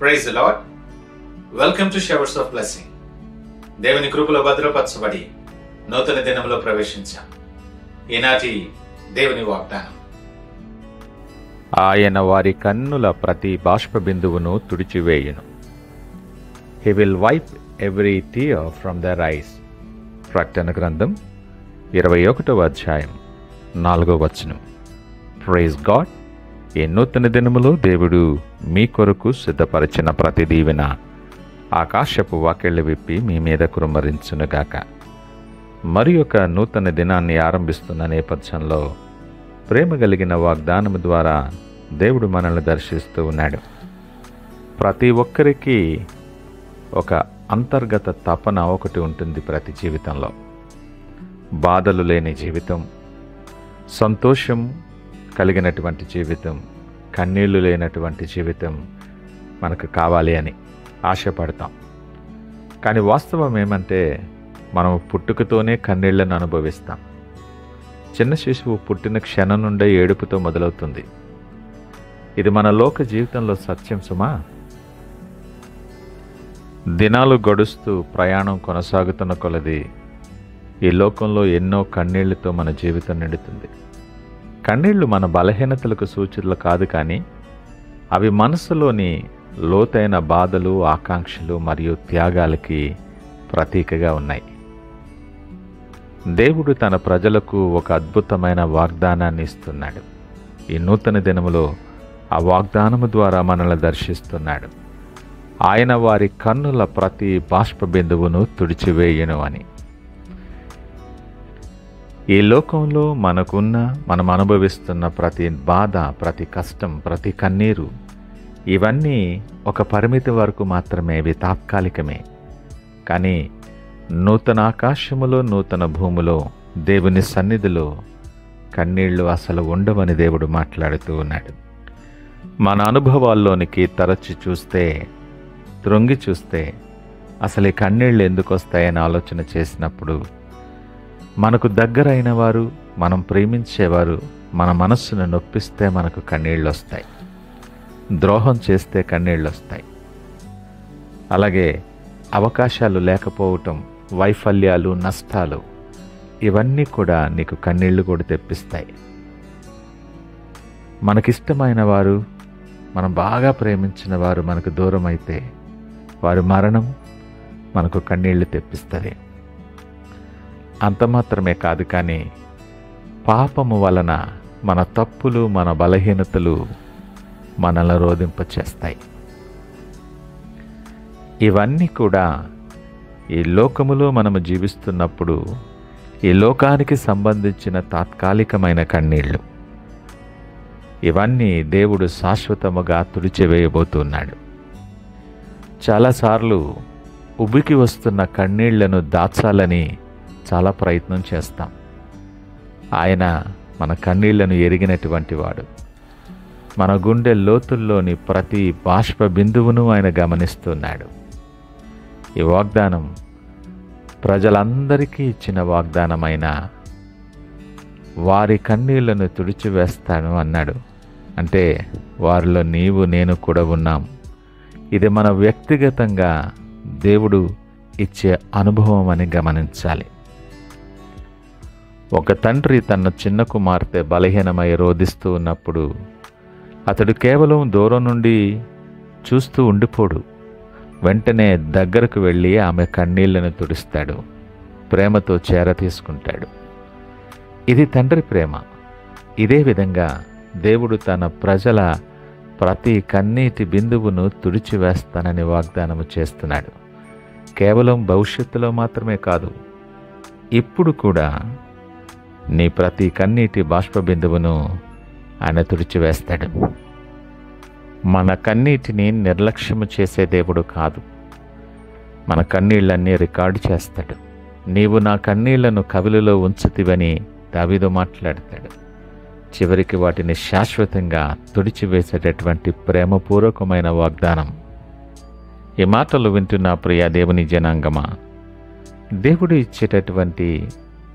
Praise the lord. Welcome to showers of blessing. దేవుని కృపలో భద్రపరచబడి నూతన దినంలో ప్రవేశించాం. ఈనాటి దేవుని వాగ్దానం. ఆయన వారి కన్నుల ప్రతి బాష్ప బిందువును తుడిచివేయును. He will wipe every tear from their eyes. ప్రకటన గ్రంథం 21వ అధ్యాయం 4వ వచనం. Praise God. ఈ నూతన దినములో దేవుడు మీ కొరకు సిద్ధపరిచిన ప్రతి దీవెన ఆకాశపు వాకిళ్లు విప్పి మీ మీద కుమ్మరించునుగాక. మరి ఒక నూతన దినాన్ని ఆరంభిస్తున్న నేపథ్యంలో ప్రేమ కలిగిన వాగ్దానము ద్వారా దేవుడు మనల్ని దర్శిస్తూ ఉన్నాడు. ప్రతి ఒక్కరికి ఒక అంతర్గత తపన ఒకటి ఉంటుంది ప్రతి జీవితంలో. బాధలు లేని జీవితం, సంతోషం కలిగినటువంటి జీవితం, కన్నీళ్లు లేనటువంటి జీవితం మనకు కావాలి అని ఆశపడతాం. కానీ వాస్తవం ఏమంటే మనం పుట్టుకతోనే కన్నీళ్లను అనుభవిస్తాం. చిన్న శిశువు పుట్టిన క్షణం నుండే ఏడుపుతో మొదలవుతుంది. ఇది మన లోక జీవితంలో సత్యం సుమా. దినాలు గడుస్తూ ప్రయాణం కొనసాగుతున్న కొలది ఈ లోకంలో ఎన్నో కన్నీళ్లతో మన జీవితం నిండుతుంది. కన్నీళ్లు మన బలహీనతలకు సూచనలు కాదు, కానీ అవి మనసులోని లోతైన బాధలు, ఆకాంక్షలు మరియు త్యాగాలకి ప్రతీకగా ఉన్నాయి. దేవుడు తన ప్రజలకు ఒక అద్భుతమైన వాగ్దానాన్ని ఇస్తున్నాడు. ఈ నూతన దినములో ఆ వాగ్దానము ద్వారా మనల్ని దర్శిస్తున్నాడు. ఆయన వారి కన్నుల ప్రతి బాష్ప బిందువును తుడిచివేయును అని. ఈ లోకంలో మనం అనుభవిస్తున్న ప్రతి బాధ, ప్రతి కష్టం, ప్రతి కన్నీరు, ఇవన్నీ ఒక పరిమితి వరకు మాత్రమే, ఇవి తాత్కాలికమే. కానీ నూతన ఆకాశములో, నూతన భూమిలో, దేవుని సన్నిధిలో కన్నీళ్లు అసలు ఉండవని దేవుడు మాట్లాడుతూ ఉన్నాడు. మన అనుభవాల్లోనికి తరచి చూస్తే, త్రొంగి చూస్తే అసలు ఈ కన్నీళ్లు ఎందుకు వస్తాయని ఆలోచన చేసినప్పుడు మనకు దగ్గరైన వారు, మనం ప్రేమించేవారు మన మనస్సును నొప్పిస్తే మనకు కన్నీళ్ళు వస్తాయి. ద్రోహం చేస్తే కన్నీళ్ళు వస్తాయి. అలాగే అవకాశాలు లేకపోవటం, వైఫల్యాలు, నష్టాలు, ఇవన్నీ కూడా నీకు కన్నీళ్లు కూడా తెప్పిస్తాయి. మనకిష్టమైన వారు, మనం బాగా ప్రేమించిన వారు మనకు దూరం అయితే వారి మరణం మనకు కన్నీళ్లు తెప్పిస్తుంది. అంత మాత్రమే కాదు, కానీ పాపము వలన మన తప్పులు, మన బలహీనతలు మనల్ని రోధింపచేస్తాయి. ఇవన్నీ కూడా ఈ లోకములో మనము జీవిస్తున్నప్పుడు ఈ లోకానికి సంబంధించిన తాత్కాలికమైన కన్నీళ్లు. ఇవన్నీ దేవుడు శాశ్వతముగా తుడిచివేయబోతున్నాడు. చాలాసార్లు ఉబికి వస్తున్న కన్నీళ్లను దాచాలని చాలా ప్రయత్నం చేస్తాం. ఆయన మన కన్నీళ్లను ఎరిగినటువంటి వాడు. మన గుండె లోతుల్లోని ప్రతి బాష్ప బిందువును ఆయన గమనిస్తున్నాడు. ఈ వాగ్దానం ప్రజలందరికీ ఇచ్చిన వాగ్దానమైన వారి కన్నీళ్లను తుడిచివేస్తాను అన్నాడు. అంటే వారిలో నీవు, నేను కూడా ఉన్నాం. ఇది మన వ్యక్తిగతంగా దేవుడు ఇచ్చే అనుభవం అని గమనించాలి. ఒక తండ్రి తన చిన్న కుమార్తె బలహీనమై రోధిస్తూ ఉన్నప్పుడు అతడు కేవలం దూరం నుండి చూస్తూ ఉండిపోడు. వెంటనే దగ్గరకు వెళ్ళి ఆమె కన్నీళ్లను తుడుస్తాడు, ప్రేమతో చేర తీసుకుంటాడు. ఇది తండ్రి ప్రేమ. ఇదే విధంగా దేవుడు తన ప్రజల ప్రతి కన్నీటి బిందువును తుడిచివేస్తానని వాగ్దానము చేస్తున్నాడు. కేవలం భవిష్యత్తులో మాత్రమే కాదు, ఇప్పుడు కూడా నీ ప్రతి కన్నీటి బాష్ప బిందువును ఆయన తుడిచివేస్తాడు. మన కన్నీటిని నిర్లక్ష్యము చేసే దేవుడు కాదు. మన కన్నీళ్ళన్నీ రికార్డు చేస్తాడు. నీవు నా కన్నీళ్లను కవిలలో ఉంచుతివని దావీదు మాట్లాడతాడు. చివరికి వాటిని శాశ్వతంగా తుడిచివేసేటటువంటి ప్రేమపూర్వకమైన వాగ్దానం. ఈ మాటలు వింటున్న ప్రియ దేవుని జనాంగమా, దేవుడు ఇచ్చేటటువంటి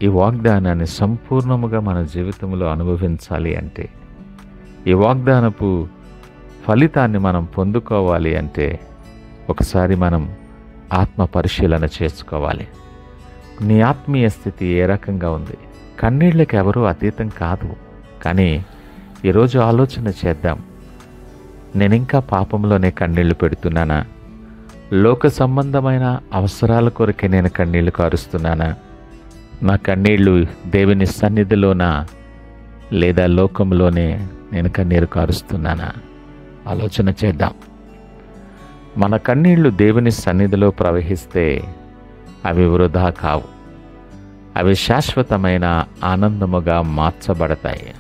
ఈ వాగ్దానాన్ని సంపూర్ణముగా మన జీవితంలో అనుభవించాలి అంటే, ఈ వాగ్దానపు ఫలితాన్ని మనం పొందుకోవాలి అంటే ఒకసారి మనం ఆత్మ పరిశీలన చేసుకోవాలి. నీ ఆత్మీయ స్థితి ఏ రకంగా ఉంది? కన్నీళ్ళకి ఎవరూ అతీతం కాదు. కానీ ఈరోజు ఆలోచన చేద్దాం. నేనింకా పాపంలోనే కన్నీళ్లు పెడుతున్నానా? లోక సంబంధమైన అవసరాల కొరకే నేను కన్నీళ్లు కారుస్తున్నానా? నా కన్నీళ్లు దేవుని సన్నిధిలోనా లేదా లోకంలోనే నేను కన్నీరు కారుస్తున్నానా? ఆలోచన చేద్దాం. మన కన్నీళ్లు దేవుని సన్నిధిలో ప్రవహిస్తే అవి వృధా కావు. అవి శాశ్వతమైన ఆనందముగా మార్చబడతాయి.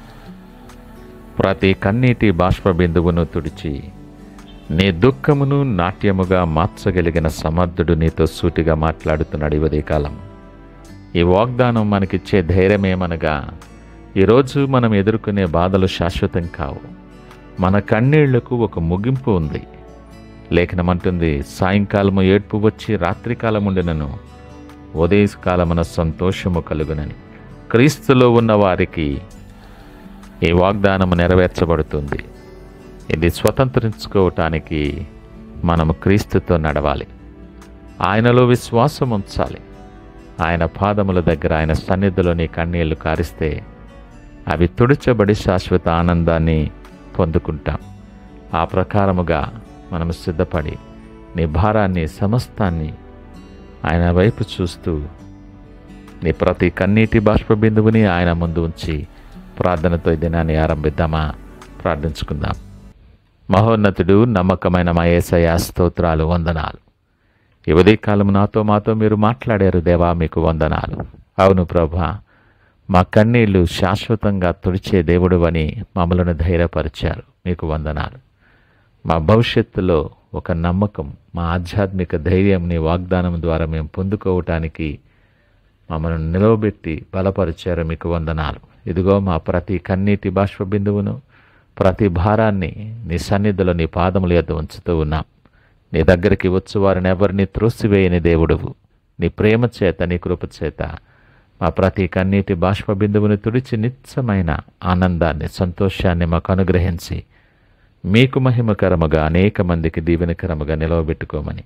ప్రతి కన్నీటి బాష్ప బిందువును తుడిచి నీ దుఃఖమును నాట్యముగా మార్చగలిగిన సమర్థుడు నీతో సూటిగా మాట్లాడుతున్నాడు ఈ ఉదయకాలం. ఈ వాగ్దానం మనకిచ్చే ధైర్యమేమనగా, ఈరోజు మనం ఎదుర్కొనే బాధలు శాశ్వతం కావు. మన కన్నీళ్లకు ఒక ముగింపు ఉంది. లేఖనమంటుంది, సాయంకాలము ఏడ్పు వచ్చి రాత్రికాలముండినను ఉదయకాలమున సంతోషము కలుగునని. క్రీస్తులో ఉన్న వారికి ఈ వాగ్దానము నెరవేర్చబడుతుంది. ఇది స్వతంత్రించుకోవటానికి మనము క్రీస్తుతో నడవాలి. ఆయనలో విశ్వాసం ఉంచాలి. ఆయన పాదముల దగ్గర, ఆయన సన్నిధిలో నీ కన్నీళ్లు కారిస్తే అవి తుడిచబడి శాశ్వత ఆనందాన్ని పొందుకుంటాం. ఆ ప్రకారముగా మనము సిద్ధపడి నీ భారాన్ని సమస్తాన్ని ఆయన వైపు చూస్తూ నీ ప్రతి కన్నీటి బాష్ప బిందువుని ఆయన ముందు ఉంచి ప్రార్థనతో ఈ దినాన్ని ఆరంభిద్దామా? ప్రార్థించుకుందాం. మహోన్నతుడు, నమ్మకమైన మా యేసయ్య, స్తోత్రాలు, వందనాలు. ఈ ఉదయకాలం మాతో మీరు మాట్లాడారు దేవా, మీకు వందనాలు. అవును ప్రభా, మా కన్నీళ్లు శాశ్వతంగా తుడిచే దేవుడు అని మమ్మలను ధైర్యపరిచారు. మీకు వందనాలు. మా భవిష్యత్తులో ఒక నమ్మకం, మా ఆధ్యాత్మిక ధైర్యం నీ వాగ్దానం ద్వారా మేము పొందుకోవటానికి మమ్మల్ని నిలవబెట్టి బలపరిచారు. మీకు వందనాలు. ఇదిగో మా ప్రతి కన్నీటి బాష్ప బిందువును, ప్రతి భారాన్ని నీ సన్నిధిలో నీ పాదముల యొద్ద ఉంచుతూ ఉన్నాం. నీ దగ్గరికి వచ్చు వారిని ఎవరిని త్రోసివేయని దేవుడువు. నీ ప్రేమ చేత, నీ కృప చేత మా ప్రతి కన్నీటి బాష్ప బిందువుని తుడిచి నిత్యమైన ఆనందాన్ని, సంతోషాన్ని మాకు అనుగ్రహించి మీకు మహిమకరముగా, అనేక మందికి దీవెనకరముగా నిలవబెట్టుకోమని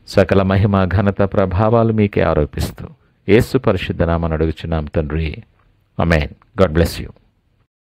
సకల మహిమ, ఘనత, ప్రభావాలు మీకే ఆరోపిస్తూ యేసు పరిశుద్ధ నామమున అడుగుచున్నాం తండ్రి. ఆమేన్. God bless you.